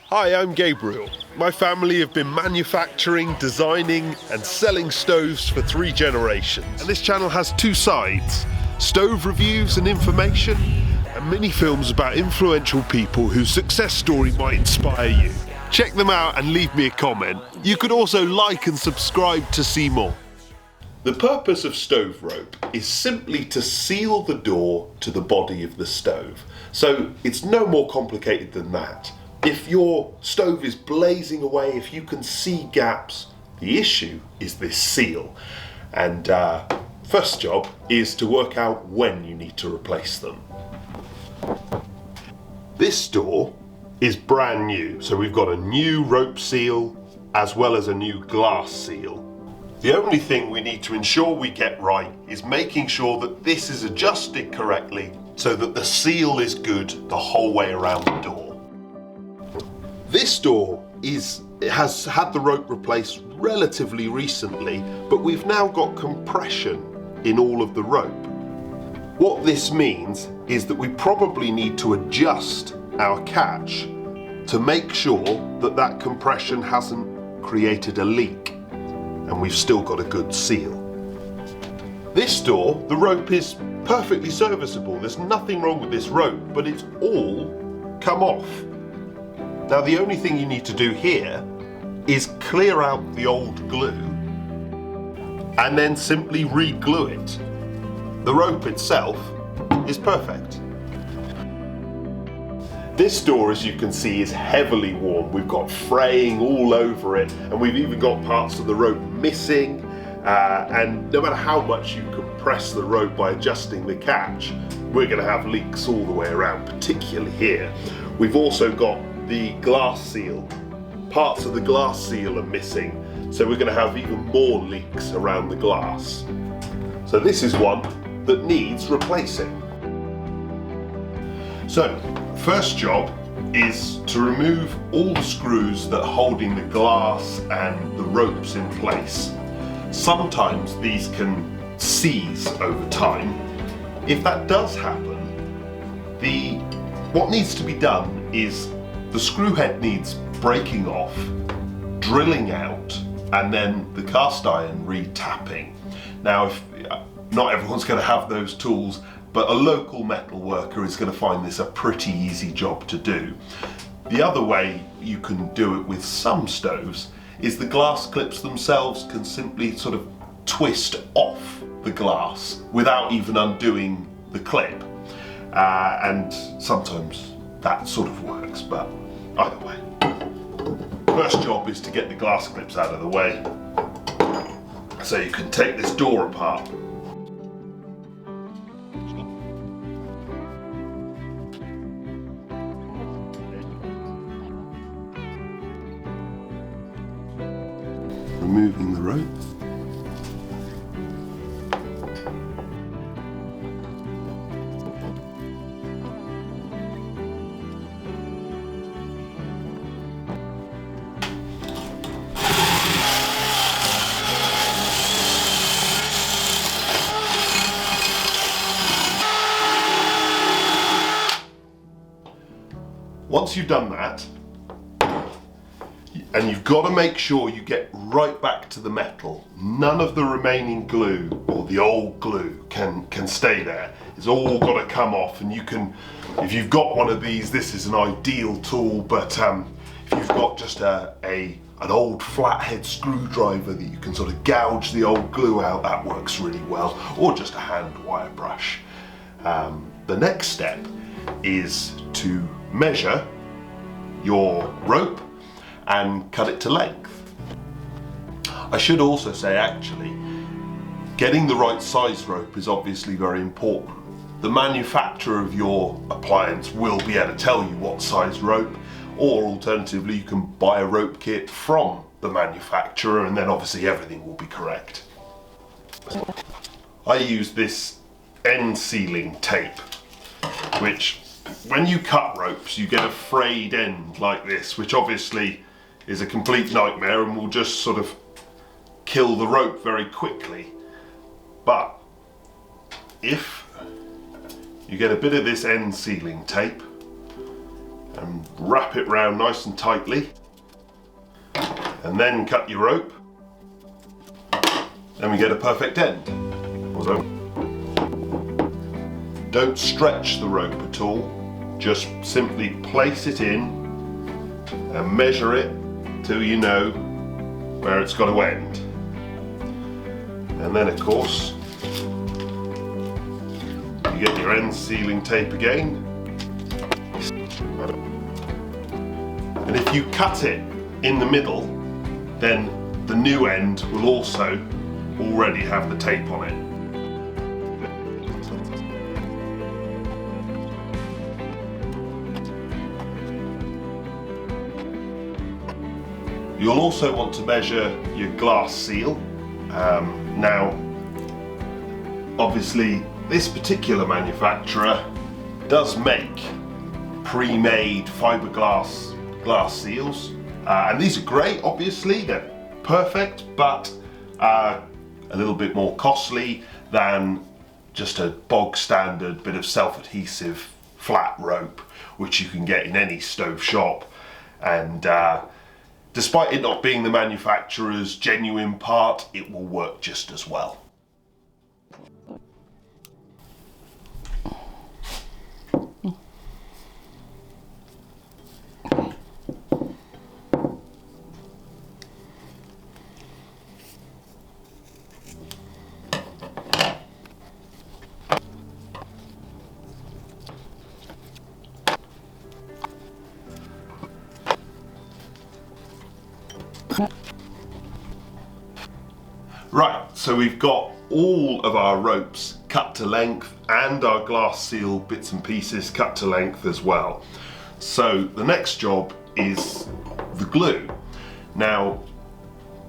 Hi, I'm Gabriel. My family have been manufacturing, designing and selling stoves for 3 generations. And this channel has 2 sides, stove reviews and information, and mini films about influential people whose success story might inspire you. Check them out and leave me a comment. You could also like and subscribe to see more. The purpose of stove rope is simply to seal the door to the body of the stove. So it's no more complicated than that. If your stove is blazing away, if you can see gaps, the issue is this seal. And first job is to work out when you need to replace them. This door is brand new, so we've got a new rope seal as well as a new glass seal. The only thing we need to ensure we get right is making sure that this is adjusted correctly so that the seal is good the whole way around the door. This door has had the rope replaced relatively recently, but we've now got compression in all of the rope. What this means is that we probably need to adjust our catch to make sure that that compression hasn't created a leak and we've still got a good seal. This door, the rope is perfectly serviceable. There's nothing wrong with this rope, but it's all come off. Now the only thing you need to do here is clear out the old glue and then simply re-glue it. The rope itself is perfect. This door, as you can see, is heavily worn. We've got fraying all over it, and we've even got parts of the rope missing. And no matter how much you compress the rope by adjusting the catch, we're going to have leaks all the way around, particularly here. We've also got the glass seal. Parts of the glass seal are missing, so we're going to have even more leaks around the glass. So this is one that needs replacing. So, first job is to remove all the screws that are holding the glass and the ropes in place. Sometimes these can seize over time. If that does happen, what needs to be done is the screw head needs breaking off, drilling out, and then the cast iron re-tapping. Now, not everyone's going to have those tools, but a local metal worker is going to find this a pretty easy job to do. The other way you can do it with some stoves is the glass clips themselves can simply sort of twist off the glass without even undoing the clip. And sometimes that sort of works, but either way. First job is to get the glass clips out of the way so you can take this door apart. Removing the rope. Once you've done that, and you've got to make sure you get right back to the metal. None of the remaining glue or the old glue can stay there. It's all got to come off, and you can, if you've got one of these, this is an ideal tool, but if you've got just an old flathead screwdriver that you can sort of gouge the old glue out, that works really well, or just a hand wire brush. The next step is to measure your rope and cut it to length. I should also say, actually, getting the right size rope is obviously very important. The manufacturer of your appliance will be able to tell you what size rope, or alternatively you can buy a rope kit from the manufacturer and then obviously everything will be correct. I use this end sealing tape, which when you cut ropes you get a frayed end like this, which obviously is a complete nightmare and will just sort of kill the rope very quickly. But if you get a bit of this end sealing tape and wrap it round nice and tightly, and then cut your rope. Then we get a perfect end. Although, don't stretch the rope at all, just simply place it in and measure it till you know where it's got to end. And then of course, you get your end sealing tape again. And if you cut it in the middle, then the new end will also already have the tape on it. You'll also want to measure your glass seal. Now, obviously, this particular manufacturer does make pre-made fiberglass glass seals, and these are great. Obviously, they're perfect, but a little bit more costly than just a bog standard bit of self-adhesive flat rope, which you can get in any stove shop. And despite it not being the manufacturer's genuine part, it will work just as well. Right, so we've got all of our ropes cut to length and our glass seal bits and pieces cut to length as well. So the next job is the glue. Now,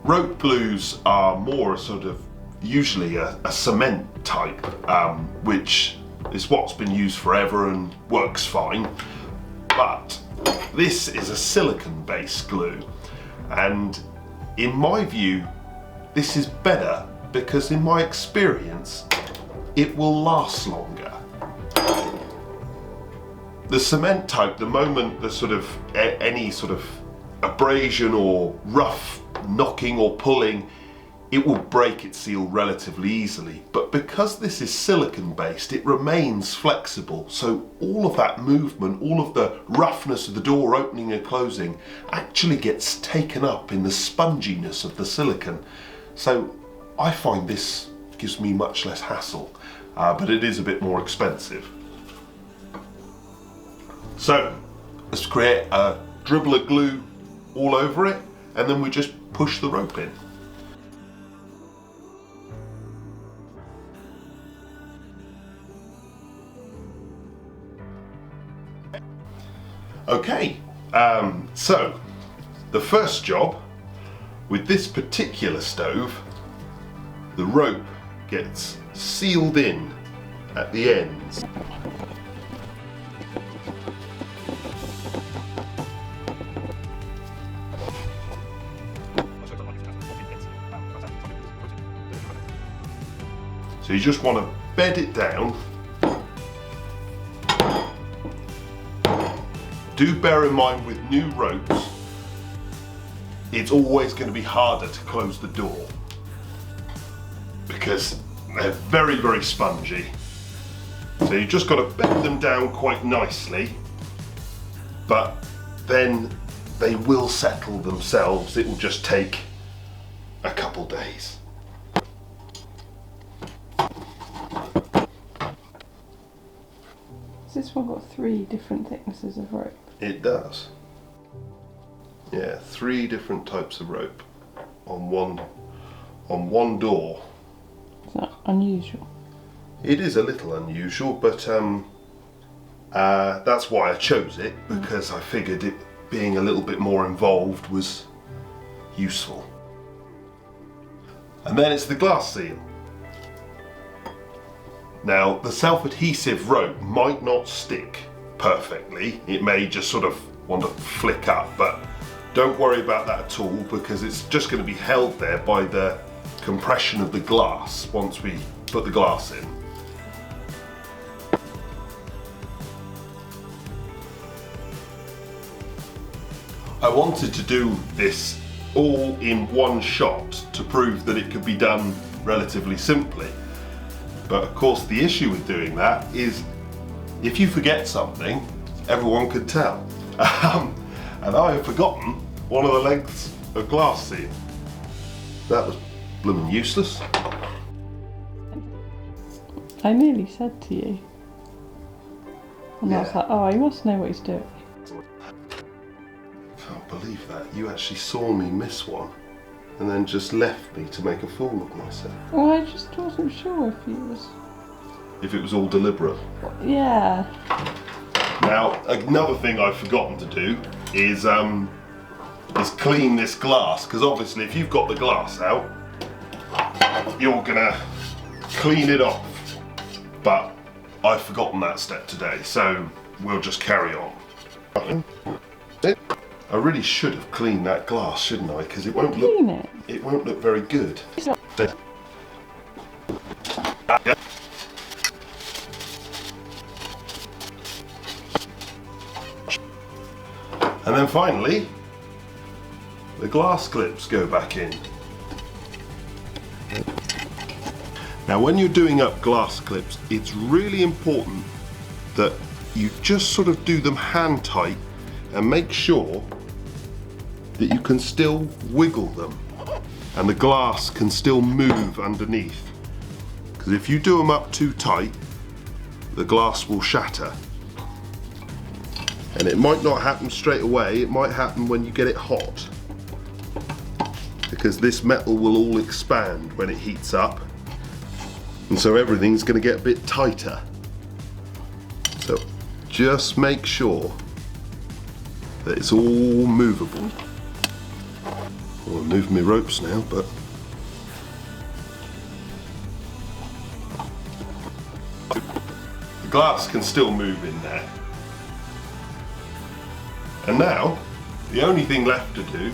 rope glues are more sort of usually a cement type, which is what's been used forever and works fine. But this is a silicon-based glue, and in my view, this is better because in my experience, it will last longer. The cement type, the moment the sort of any sort of abrasion or rough knocking or pulling, it will break its seal relatively easily. But because this is silicon based, it remains flexible. So all of that movement, all of the roughness of the door opening and closing actually gets taken up in the sponginess of the silicon. So I find this gives me much less hassle, but it is a bit more expensive. So let's create a dribble of glue all over it, and then we just push the rope in. Okay, so the first job with this particular stove, the rope gets sealed in at the ends. So you just want to bed it down. Do bear in mind with new ropes, it's always going to be harder to close the door because they're very, very spongy. So you've just got to bed them down quite nicely, but then they will settle themselves. It will just take a couple days. Has this one got 3 different thicknesses of rope? It does. Yeah, 3 different types of rope on one door. Is that unusual? It is a little unusual, but that's why I chose it, because I figured it being a little bit more involved was useful. And then it's the glass seal. Now, the self-adhesive rope might not stick perfectly. It may just sort of want to flick up, but don't worry about that at all, because it's just going to be held there by the compression of the glass once we put the glass in. I wanted to do this all in one shot to prove that it could be done relatively simply. But of course the issue with doing that is if you forget something, everyone could tell. And I have forgotten one of the lengths of glass seal. That was blooming useless. I nearly said to you. And I was Yeah. like, oh, he must know what he's doing. Can't believe that. You actually saw me miss one and then just left me to make a fool of myself. Well, I just wasn't sure if he was... If it was all deliberate. Yeah. Now, another thing I've forgotten to do is clean this glass, because obviously if you've got the glass out, you're gonna clean it off. But I've forgotten that step today, so we'll just carry on. I really should have cleaned that glass, shouldn't I? Because it won't look. It won't look very good. And then finally, the glass clips go back in. Now when you're doing up glass clips, it's really important that you just sort of do them hand tight and make sure that you can still wiggle them and the glass can still move underneath. Because if you do them up too tight, the glass will shatter. And it might not happen straight away, it might happen when you get it hot. Because this metal will all expand when it heats up. And so everything's going to get a bit tighter. So just make sure that it's all movable. I'll move my ropes now, but the glass can still move in there. And now, the only thing left to do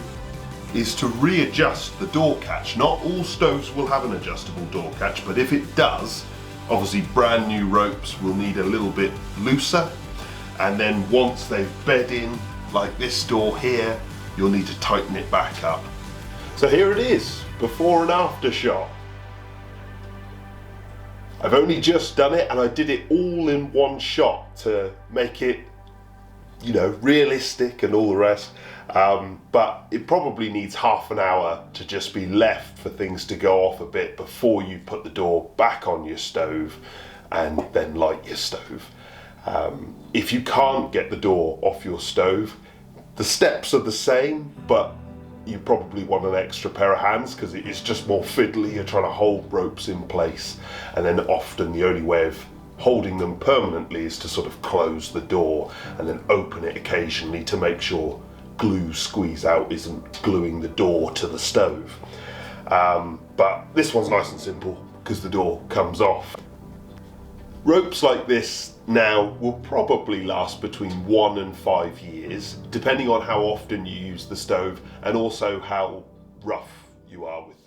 is to readjust the door catch. Not all stoves will have an adjustable door catch, but if it does, obviously brand new ropes will need a little bit looser. And then once they've bed in, like this door here, you'll need to tighten it back up. So here it is, before and after shot. I've only just done it and I did it all in one shot to make it, you know, realistic and all the rest. But it probably needs half an hour to just be left for things to go off a bit before you put the door back on your stove and then light your stove. If you can't get the door off your stove, the steps are the same, but you probably want an extra pair of hands because it's just more fiddly. You're trying to hold ropes in place, and then often the only way of holding them permanently is to sort of close the door and then open it occasionally to make sure glue squeeze out isn't gluing the door to the stove. But this one's nice and simple because the door comes off. Ropes like this now will probably last between 1 and 5 years, depending on how often you use the stove and also how rough you are with